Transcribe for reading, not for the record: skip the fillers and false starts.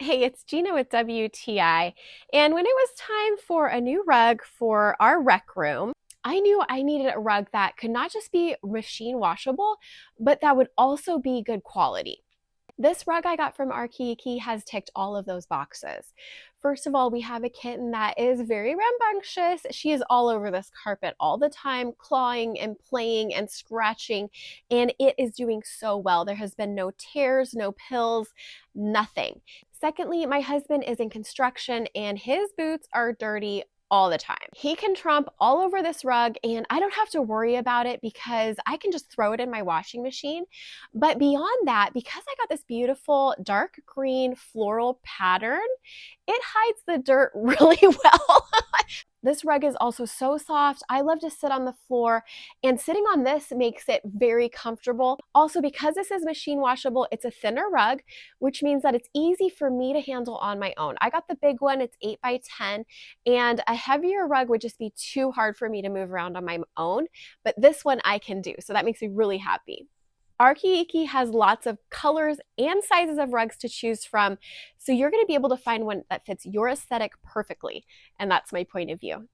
Hey, it's Gina with WTI. And when it was time for a new rug for our rec room, I knew I needed a rug that could not just be machine washable, but that would also be good quality. This rug I got from ARKIIKI has ticked all of those boxes. First of all, we have a kitten that is very rambunctious. She is all over this carpet all the time, clawing and playing and scratching, and it is doing so well. There has been no tears, no pills, nothing. Secondly, my husband is in construction and his boots are dirty all the time. He can tromp all over this rug and I don't have to worry about it because I can just throw it in my washing machine. But beyond that, because I got this beautiful dark green floral pattern, it hides the dirt really well. This rug is also so soft. I love to sit on the floor, and sitting on this makes it very comfortable. Also, because this is machine washable, it's a thinner rug, which means that it's easy for me to handle on my own. I got the big one, it's 8 by 10, and a heavier rug would just be too hard for me to move around on my own, but this one I can do, so that makes me really happy. ARKIIKI has lots of colors and sizes of rugs to choose from, so you're going to be able to find one that fits your aesthetic perfectly, and that's my point of view.